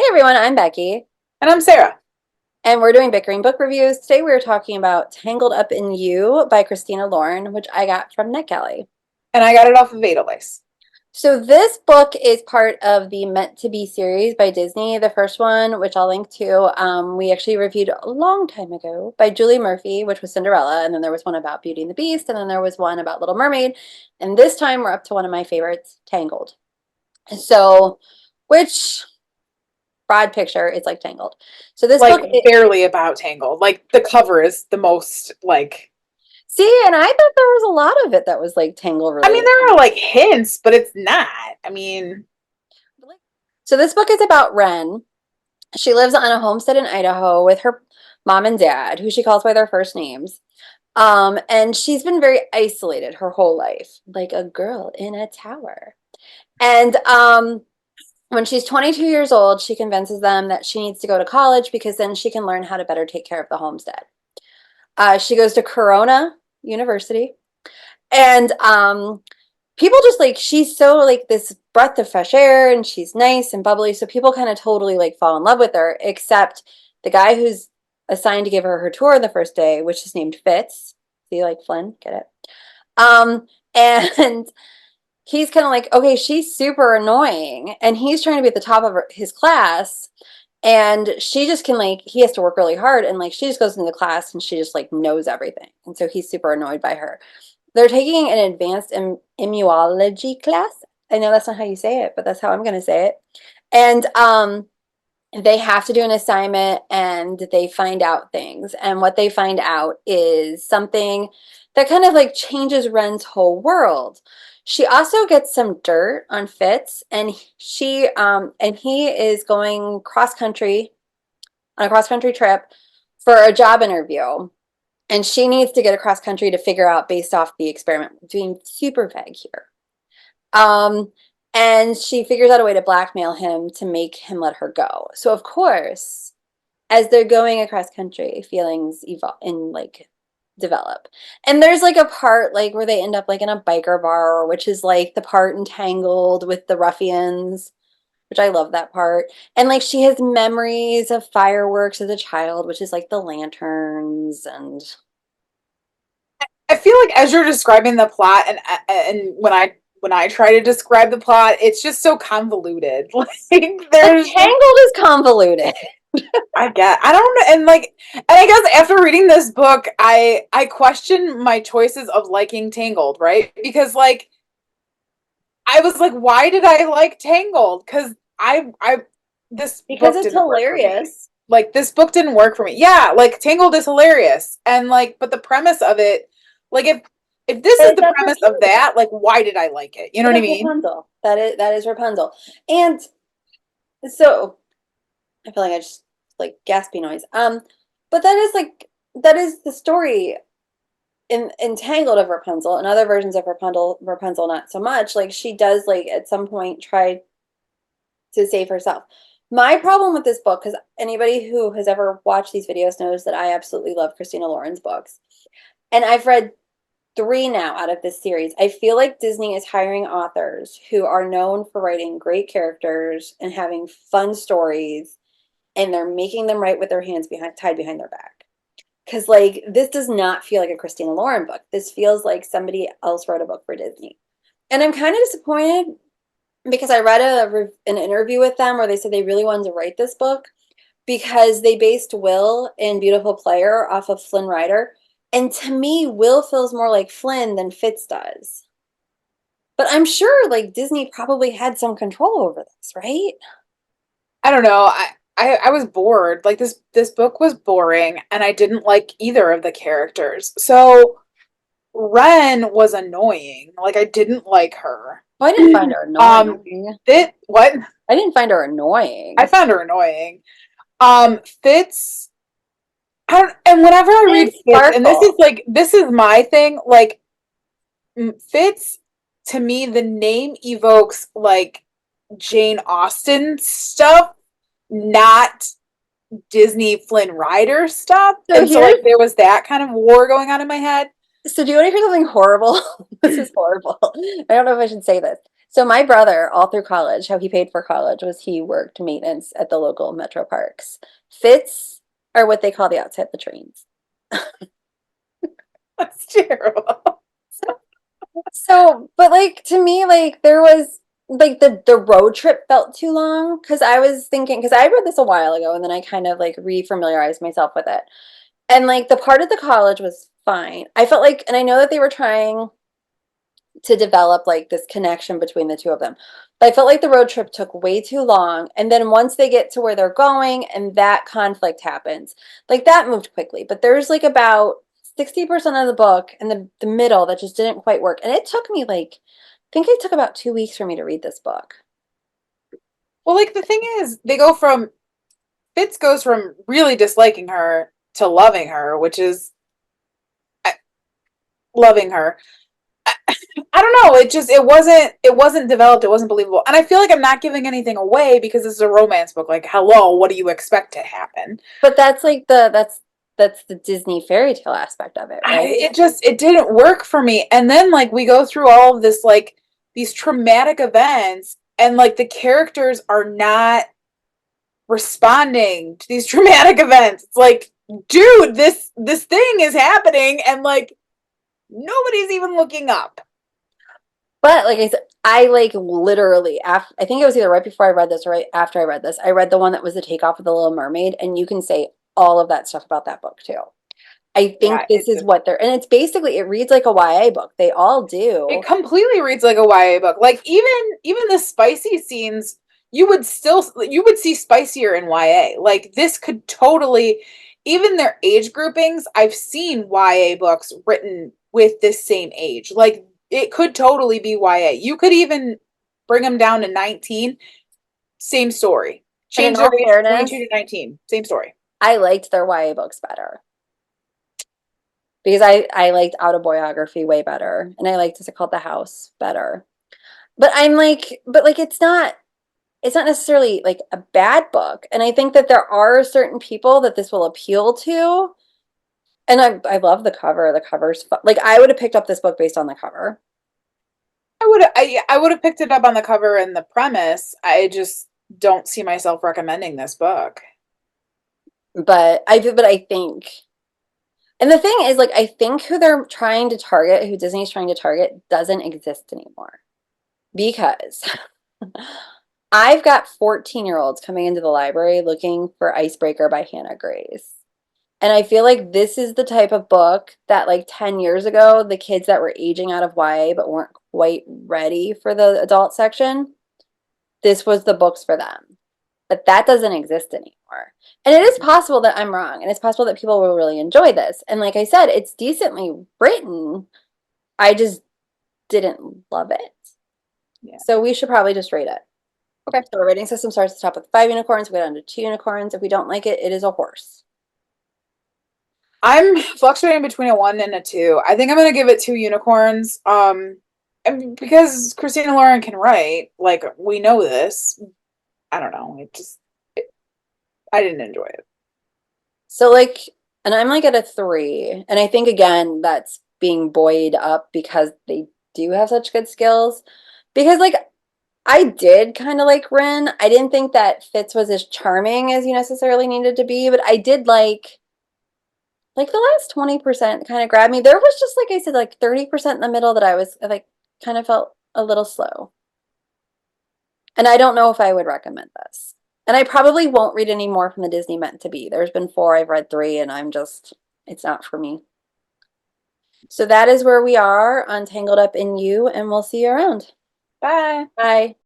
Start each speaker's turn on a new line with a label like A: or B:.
A: everyone, I'm Becky,
B: And I'm Sarah.
A: and we're doing Bickering Book Reviews. Today we're talking about Tangled Up in You by Christina Lauren, which I got from NetGalley.
B: And I got it off of Edelweiss.
A: So this book is part of the Meant to Be series by Disney. The first one, which I'll link to, we actually reviewed a long time ago by Julie Murphy, which was Cinderella, and then there was one about Beauty and the Beast, and then there was one about Little Mermaid, and this time we're up to one of my favorites, Tangled. So, which broad picture, it's like Tangled. So this
B: Like,
A: book,
B: barely about Tangled. Like, the cover is the most, like...
A: see, and I thought there was a lot of it that was like Tangled
B: I mean,
A: related.
B: there are, like, hints, but it's not. I mean...
A: So this book is about Wren. She lives on a homestead in Idaho with her mom and dad, who she calls by their first names. And she's been very isolated her whole life, like a girl in a tower. And when she's 22 years old, she convinces them that she needs to go to college because then she can learn how to better take care of the homestead. She goes to Corona University, and people just like, she's so like this breath of fresh air, and she's nice and bubbly, so people kind of totally like fall in love with her, except the guy who's assigned to give her her tour the first day, which is named Fitz. See, like Flynn, get it? And he's kind of like, okay, she's super annoying, and he's trying to be at the top of his class, and she just can like, he has to work really hard, and like she just goes into the class and she just like knows everything, and so he's super annoyed by her. They're taking an advanced immunology class. I know that's not how you say it, but that's how I'm going to say it. And they have to do an assignment, and they find out things, and what they find out is something that kind of like changes Wren's whole world. She also gets some dirt on Fitz, and he is going cross country on a cross country trip for a job interview, and she needs to get across country to figure out based off the experiment. Being super vague here. Um, and she figures out a way to blackmail him to make him let her go. So of course, as they're going across country, feelings evolve and like develop. And there's like a part like where they end up like in a biker bar, which is like the part entangled with the ruffians, which I love that part. And like she has memories of fireworks as a child, which is like the lanterns. And
B: I feel like as you're describing the plot, and when I try to describe the plot, it's just so convoluted. Like, there's...
A: Tangled is convoluted.
B: I don't know, and I guess after reading this book, I question my choices of liking Tangled, right? Because like I was like, why did I like Tangled? Because I this
A: Because
B: book
A: it's
B: didn't work for me.
A: hilarious.
B: Like, this book didn't work for me. Yeah, like Tangled is hilarious, and like, but the premise of it, like, if this is the
A: That's
B: premise of
A: Rapunzel.
B: that, like, why did I like it? You know
A: But
B: what I
A: that's
B: mean?
A: Rapunzel. That is Rapunzel. And so I feel like I just like gaspy noise. But that is the story in Entangled of Rapunzel, and other versions of Rapunzel not so much. Like she does like at some point try to save herself. My problem with this book, because anybody who has ever watched these videos knows that I absolutely love Christina Lauren's books. And I've read three now out of this series. I feel like Disney is hiring authors who are known for writing great characters and having fun stories, and they're making them write with their hands tied behind their back. Because like this does not feel like a Christina Lauren book. This feels like somebody else wrote a book for Disney. And I'm kind of disappointed because I read an interview with them where they said they really wanted to write this book because they based Will in Beautiful Player off of Flynn Rider. And to me, Will feels more like Flynn than Fitz does. But I'm sure like Disney probably had some control over this, right?
B: I don't know. I was bored. Like, this book was boring, and I didn't like either of the characters. So Ren was annoying. Like, I didn't like her.
A: Well, I didn't find her annoying.
B: What?
A: I didn't find her annoying.
B: I found her annoying. Fitz, I don't, and whenever I read Fitz, and this is my thing, like, Fitz, to me, the name evokes like Jane Austen stuff, not Disney Flynn Rider stuff.
A: So
B: And so like there was that kind of war going on in my head.
A: So do you want to hear something horrible? This is horrible. I don't know if I should say this. So my brother, all through college, how he paid for college was he worked maintenance at the local metro parks. Fits are what they call the outside the trains.
B: That's terrible.
A: So, but like to me, like there was like the road trip felt too long because I was thinking because I read this a while ago and then I kind of like re-familiarized myself with it. And like the part of the college was fine. I felt like, and I know that they were trying to develop like this connection between the two of them. But I felt like the road trip took way too long. And then once they get to where they're going and that conflict happens, like that moved quickly. But there's like about 60% of the book and the middle that just didn't quite work. And it took me like, I think it took about 2 weeks for me to read this book.
B: Well, like the thing is, Fitz goes from really disliking her to loving her, which is loving her. I don't know. It wasn't developed. It wasn't believable. And I feel like I'm not giving anything away because this is a romance book. Like, hello, what do you expect to happen?
A: But that's like that's the Disney fairy tale aspect of it, right?
B: It didn't work for me. And then like we go through all of this like these traumatic events and like the characters are not responding to these traumatic events. It's like, dude, this thing is happening and like nobody's even looking up.
A: But like I said, I like literally after I think it was either right before I read this or right after I read this. I read the one that was the takeoff of the Little Mermaid, and you can say all of that stuff about that book too. I
B: Yeah,
A: think this is what they're and it's basically it reads like a YA book. They all
B: it
A: do.
B: completely reads like a YA book. Like even the spicy scenes, you would see spicier in YA. Like this could totally even their age groupings, I've seen YA books written with this same age. Like it could totally be YA. You could even bring them down to 19, same story.
A: And in
B: Change their
A: all
B: age from 22
A: fairness,
B: to 19, same story.
A: I liked their YA books better. Because I liked autobiography way better. And I liked is it called The House better. But like it's not necessarily like a bad book. And I think that there are certain people that this will appeal to. And I love the cover. The cover's fun. Like I would have picked up this book based on the cover.
B: I would have picked it up on the cover and the premise. I just don't see myself recommending this book.
A: But I think and the thing is like I think who they're trying to target, who Disney's trying to target doesn't exist anymore. Because I've got 14-year-olds coming into the library looking for Icebreaker by Hannah Grace. And I feel like this is the type of book that, like 10 years ago, the kids that were aging out of YA but weren't quite ready for the adult section, this was the books for them. But that doesn't exist anymore. And it is possible that I'm wrong. And it's possible that people will really enjoy this. And like I said, it's decently written. I just didn't love it.
B: Yeah.
A: So we should probably just rate it.
B: Okay.
A: So our rating system starts at the top with 5 unicorns. We go down to 2 unicorns. If we don't like it, it is a horse.
B: I'm fluctuating between a 1 and a 2. I think I'm gonna give it 2 unicorns. And because Christina Lauren can write, like we know this. I don't know. I didn't enjoy it.
A: So like, and I'm like at a 3. And I think again, that's being buoyed up because they do have such good skills. Because like I did kind of like Rin. I didn't think that Fitz was as charming as you necessarily needed to be, but I did like the last 20% kind of grabbed me. There was just like I said, like 30% in the middle that I was like kind of felt a little slow. And I don't know if I would recommend this. And I probably won't read any more from the Disney Meant to Be. There's been 4, I've read 3, and it's not for me. So that is where we are on Tangled Up in You, and we'll see you around.
B: Bye.
A: Bye.